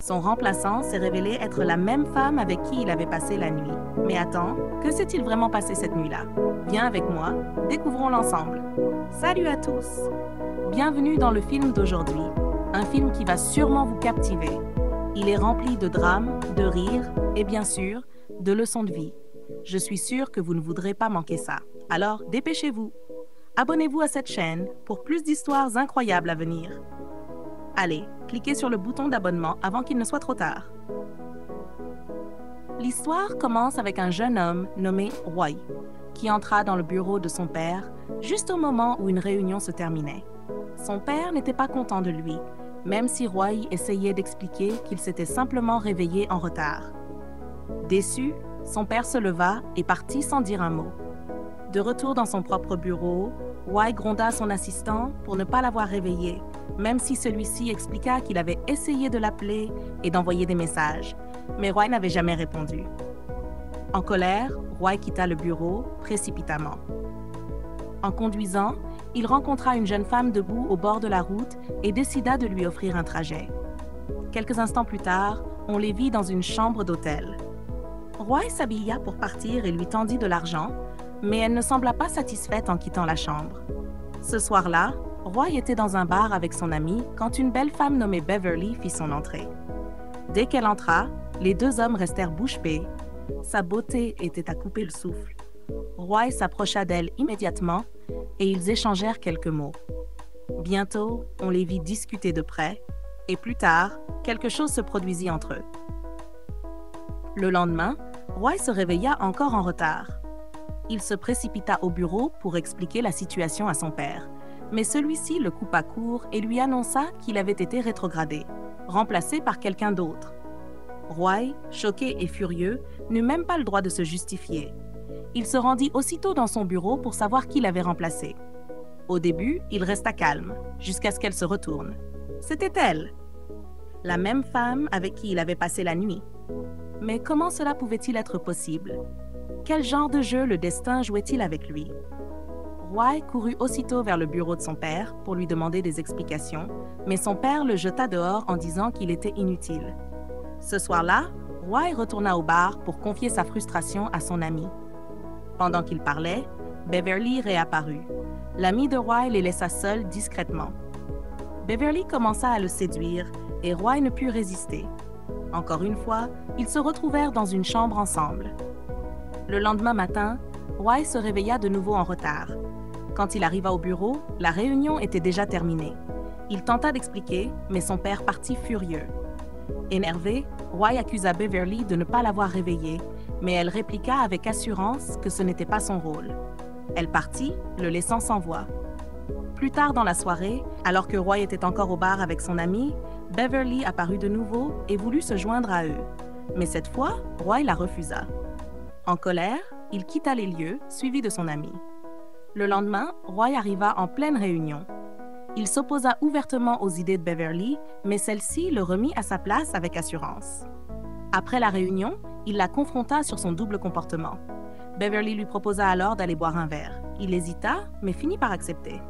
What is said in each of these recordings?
Son remplaçant s'est révélé être la même femme avec qui il avait passé la nuit. Mais attends, que s'est-il vraiment passé cette nuit-là? Viens avec moi, découvrons l'ensemble. Salut à tous! Bienvenue dans le film d'aujourd'hui, un film qui va sûrement vous captiver. Il est rempli de drames, de rires et bien sûr, de leçons de vie. Je suis sûre que vous ne voudrez pas manquer ça. Alors, dépêchez-vous! Abonnez-vous à cette chaîne pour plus d'histoires incroyables à venir. Allez, cliquez sur le bouton d'abonnement avant qu'il ne soit trop tard. L'histoire commence avec un jeune homme nommé Roy, qui entra dans le bureau de son père juste au moment où une réunion se terminait. Son père n'était pas content de lui, même si Roy essayait d'expliquer qu'il s'était simplement réveillé en retard. Déçu, son père se leva et partit sans dire un mot. De retour dans son propre bureau, Roy gronda son assistant pour ne pas l'avoir réveillé, même si celui-ci expliqua qu'il avait essayé de l'appeler et d'envoyer des messages, mais Roy n'avait jamais répondu. En colère, Roy quitta le bureau précipitamment. En conduisant, il rencontra une jeune femme debout au bord de la route et décida de lui offrir un trajet. Quelques instants plus tard, on les vit dans une chambre d'hôtel. Roy s'habilla pour partir et lui tendit de l'argent, mais elle ne sembla pas satisfaite en quittant la chambre. Ce soir-là, Roy était dans un bar avec son ami quand une belle femme nommée Beverly fit son entrée. Dès qu'elle entra, les deux hommes restèrent bouche bée. Sa beauté était à couper le souffle. Roy s'approcha d'elle immédiatement et ils échangèrent quelques mots. Bientôt, on les vit discuter de près et plus tard, quelque chose se produisit entre eux. Le lendemain, Roy se réveilla encore en retard. Il se précipita au bureau pour expliquer la situation à son père, mais celui-ci le coupa court et lui annonça qu'il avait été rétrogradé, remplacé par quelqu'un d'autre. Roy, choqué et furieux, n'eut même pas le droit de se justifier. Il se rendit aussitôt dans son bureau pour savoir qui l'avait remplacé. Au début, il resta calme, jusqu'à ce qu'elle se retourne. C'était elle, la même femme avec qui il avait passé la nuit. Mais comment cela pouvait-il être possible? Quel genre de jeu le destin jouait-il avec lui? Roy courut aussitôt vers le bureau de son père pour lui demander des explications, mais son père le jeta dehors en disant qu'il était inutile. Ce soir-là, Roy retourna au bar pour confier sa frustration à son ami. Pendant qu'il parlait, Beverly réapparut. L'ami de Roy les laissa seuls discrètement. Beverly commença à le séduire et Roy ne put résister. Encore une fois, ils se retrouvèrent dans une chambre ensemble. Le lendemain matin, Roy se réveilla de nouveau en retard. Quand il arriva au bureau, la réunion était déjà terminée. Il tenta d'expliquer, mais son père partit furieux. Énervé, Roy accusa Beverly de ne pas l'avoir réveillé, mais elle répliqua avec assurance que ce n'était pas son rôle. Elle partit, le laissant sans voix. Plus tard dans la soirée, alors que Roy était encore au bar avec son ami, Beverly apparut de nouveau et voulut se joindre à eux. Mais cette fois, Roy la refusa. En colère, il quitta les lieux, suivi de son ami. Le lendemain, Roy arriva en pleine réunion. Il s'opposa ouvertement aux idées de Beverly, mais celle-ci le remit à sa place avec assurance. Après la réunion, il la confronta sur son double comportement. Beverly lui proposa alors d'aller boire un verre. Il hésita, mais finit par accepter.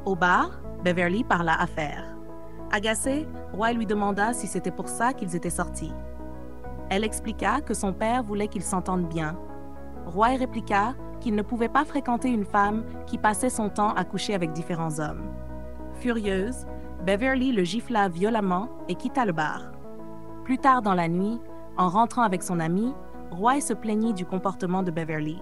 Au bar, Beverly parla affaires. Agacé, Roy lui demanda si c'était pour ça qu'ils étaient sortis. Elle expliqua que son père voulait qu'ils s'entendent bien. Roy répliqua qu'il ne pouvait pas fréquenter une femme qui passait son temps à coucher avec différents hommes. Furieuse, Beverly le gifla violemment et quitta le bar. Plus tard dans la nuit, en rentrant avec son ami, Roy se plaignit du comportement de Beverly.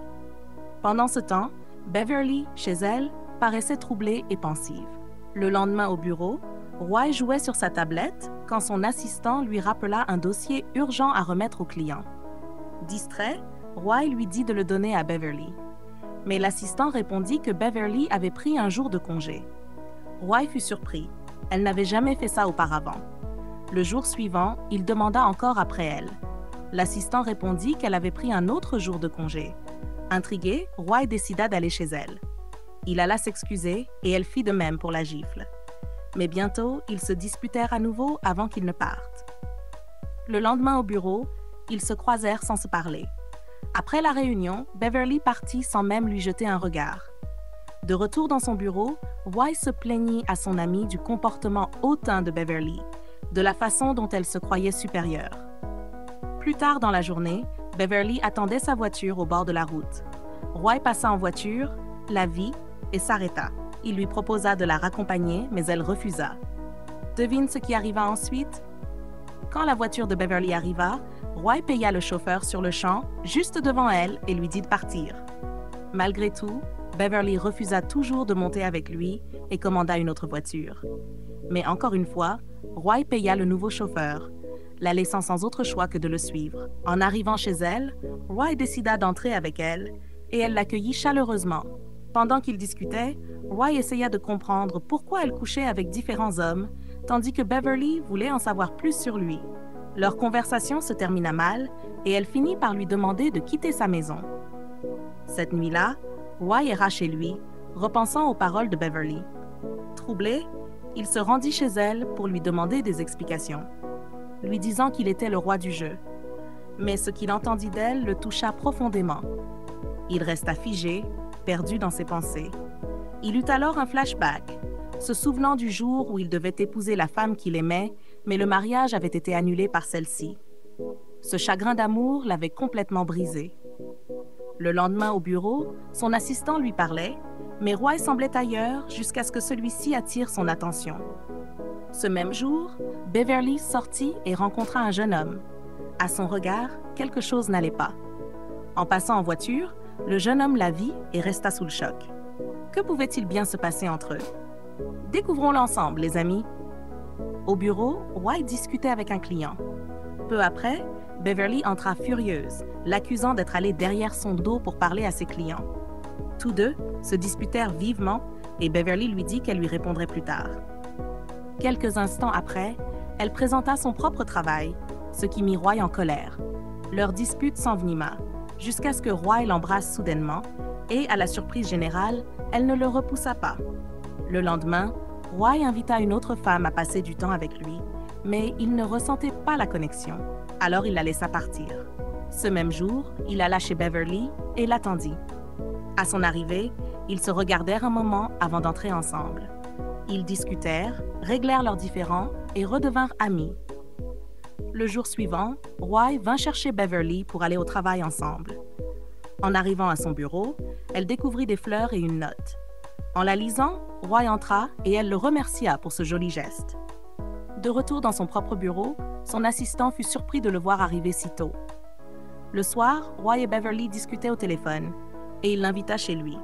Pendant ce temps, Beverly, chez elle, paraissait troublée et pensive. Le lendemain au bureau, Roy jouait sur sa tablette quand son assistant lui rappela un dossier urgent à remettre au client. Distrait, Roy lui dit de le donner à Beverly. Mais l'assistant répondit que Beverly avait pris un jour de congé. Roy fut surpris. Elle n'avait jamais fait ça auparavant. Le jour suivant, il demanda encore après elle. L'assistant répondit qu'elle avait pris un autre jour de congé. Intrigué, Roy décida d'aller chez elle. Il alla s'excuser et elle fit de même pour la gifle. Mais bientôt, ils se disputèrent à nouveau avant qu'ils ne partent. Le lendemain au bureau, ils se croisèrent sans se parler. Après la réunion, Beverly partit sans même lui jeter un regard. De retour dans son bureau, Roy se plaignit à son ami du comportement hautain de Beverly, de la façon dont elle se croyait supérieure. Plus tard dans la journée, Beverly attendait sa voiture au bord de la route. Roy passa en voiture, la vit et s'arrêta. Il lui proposa de la raccompagner, mais elle refusa. Devine ce qui arriva ensuite? Quand la voiture de Beverly arriva, Roy paya le chauffeur sur le champ, juste devant elle, et lui dit de partir. Malgré tout, Beverly refusa toujours de monter avec lui et commanda une autre voiture. Mais encore une fois, Roy paya le nouveau chauffeur, la laissant sans autre choix que de le suivre. En arrivant chez elle, Roy décida d'entrer avec elle et elle l'accueillit chaleureusement. Pendant qu'ils discutaient, Roy essaya de comprendre pourquoi elle couchait avec différents hommes, tandis que Beverly voulait en savoir plus sur lui. Leur conversation se termina mal et elle finit par lui demander de quitter sa maison. Cette nuit-là, Roy erra chez lui, repensant aux paroles de Beverly. Troublé, il se rendit chez elle pour lui demander des explications, lui disant qu'il était le roi du jeu. Mais ce qu'il entendit d'elle le toucha profondément. Il resta figé, perdu dans ses pensées. Il eut alors un flashback, se souvenant du jour où il devait épouser la femme qu'il aimait, mais le mariage avait été annulé par celle-ci. Ce chagrin d'amour l'avait complètement brisé. Le lendemain au bureau, son assistant lui parlait, mais Roy semblait ailleurs jusqu'à ce que celui-ci attire son attention. Ce même jour, Beverly sortit et rencontra un jeune homme. À son regard, quelque chose n'allait pas. En passant en voiture, le jeune homme la vit et resta sous le choc. Que pouvait-il bien se passer entre eux? Découvrons-le ensemble, les amis. Au bureau, Roy discutait avec un client. Peu après, Beverly entra furieuse, l'accusant d'être allée derrière son dos pour parler à ses clients. Tous deux se disputèrent vivement et Beverly lui dit qu'elle lui répondrait plus tard. Quelques instants après, elle présenta son propre travail, ce qui mit Roy en colère. Leur dispute s'envenima, jusqu'à ce que Roy l'embrasse soudainement et, à la surprise générale, elle ne le repoussa pas. Le lendemain, Roy invita une autre femme à passer du temps avec lui, mais il ne ressentait pas la connexion, alors il la laissa partir. Ce même jour, il alla chez Beverly et l'attendit. À son arrivée, ils se regardèrent un moment avant d'entrer ensemble. Ils discutèrent, réglèrent leurs différends et redevinrent amis. Le jour suivant, Roy vint chercher Beverly pour aller au travail ensemble. En arrivant à son bureau, elle découvrit des fleurs et une note. En la lisant, Roy entra et elle le remercia pour ce joli geste. De retour dans son propre bureau, son assistant fut surpris de le voir arriver si tôt. Le soir, Roy et Beverly discutaient au téléphone et il l'invita chez lui.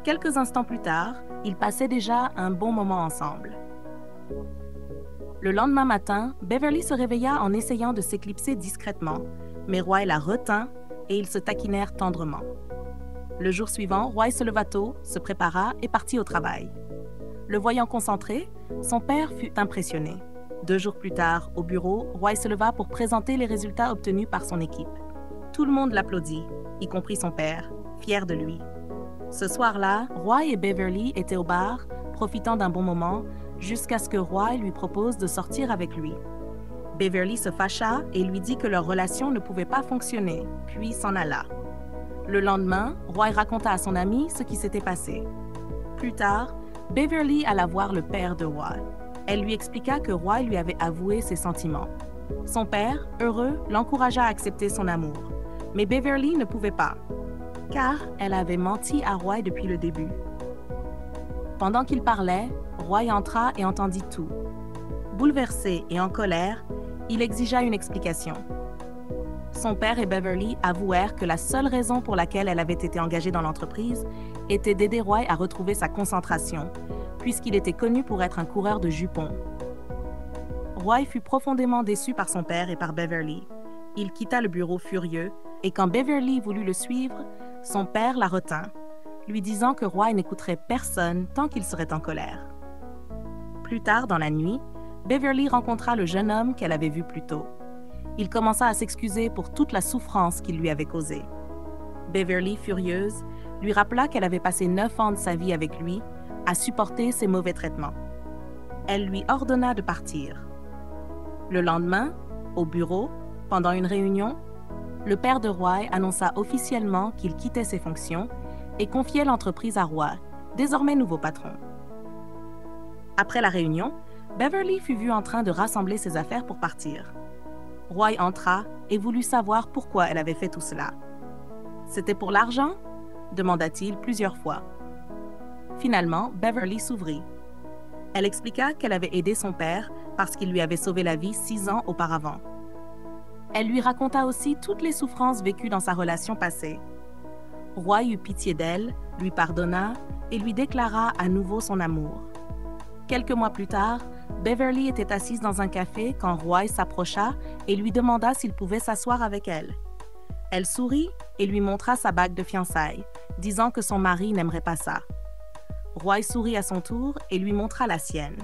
Quelques instants plus tard, ils passaient déjà un bon moment ensemble. Le lendemain matin, Beverly se réveilla en essayant de s'éclipser discrètement, mais Roy la retint et ils se taquinèrent tendrement. Le jour suivant, Roy se leva tôt, se prépara et partit au travail. Le voyant concentré, son père fut impressionné. 2 jours plus tard, au bureau, Roy se leva pour présenter les résultats obtenus par son équipe. Tout le monde l'applaudit, y compris son père, fier de lui. Ce soir-là, Roy et Beverly étaient au bar, profitant d'un bon moment, jusqu'à ce que Roy lui propose de sortir avec lui. Beverly se fâcha et lui dit que leur relation ne pouvait pas fonctionner, puis s'en alla. Le lendemain, Roy raconta à son ami ce qui s'était passé. Plus tard, Beverly alla voir le père de Roy. Elle lui expliqua que Roy lui avait avoué ses sentiments. Son père, heureux, l'encouragea à accepter son amour. Mais Beverly ne pouvait pas, car elle avait menti à Roy depuis le début. Pendant qu'il parlait, Roy entra et entendit tout. Bouleversé et en colère, il exigea une explication. Son père et Beverly avouèrent que la seule raison pour laquelle elle avait été engagée dans l'entreprise était d'aider Roy à retrouver sa concentration, puisqu'il était connu pour être un coureur de jupons. Roy fut profondément déçu par son père et par Beverly. Il quitta le bureau furieux, et quand Beverly voulut le suivre, son père la retint, lui disant que Roy n'écouterait personne tant qu'il serait en colère. Plus tard dans la nuit, Beverly rencontra le jeune homme qu'elle avait vu plus tôt. Il commença à s'excuser pour toute la souffrance qu'il lui avait causée. Beverly, furieuse, lui rappela qu'elle avait passé 9 ans de sa vie avec lui à supporter ses mauvais traitements. Elle lui ordonna de partir. Le lendemain, au bureau, pendant une réunion, le père de Roy annonça officiellement qu'il quittait ses fonctions et confiait l'entreprise à Roy, désormais nouveau patron. Après la réunion, Beverly fut vue en train de rassembler ses affaires pour partir. Roy entra et voulut savoir pourquoi elle avait fait tout cela. « C'était pour l'argent ?» demanda-t-il plusieurs fois. Finalement, Beverly s'ouvrit. Elle expliqua qu'elle avait aidé son père parce qu'il lui avait sauvé la vie 6 ans auparavant. Elle lui raconta aussi toutes les souffrances vécues dans sa relation passée. Roy eut pitié d'elle, lui pardonna et lui déclara à nouveau son amour. Quelques mois plus tard, Beverly était assise dans un café quand Roy s'approcha et lui demanda s'il pouvait s'asseoir avec elle. Elle sourit et lui montra sa bague de fiançailles, disant que son mari n'aimerait pas ça. Roy sourit à son tour et lui montra la sienne.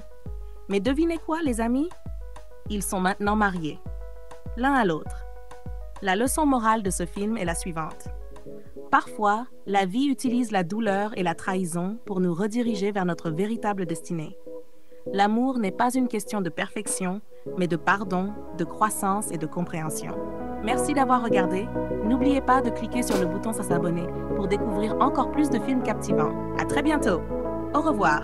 Mais devinez quoi, les amis? Ils sont maintenant mariés, l'un à l'autre. La leçon morale de ce film est la suivante. Parfois, la vie utilise la douleur et la trahison pour nous rediriger vers notre véritable destinée. L'amour n'est pas une question de perfection, mais de pardon, de croissance et de compréhension. Merci d'avoir regardé. N'oubliez pas de cliquer sur le bouton s'abonner pour découvrir encore plus de films captivants. À très bientôt. Au revoir.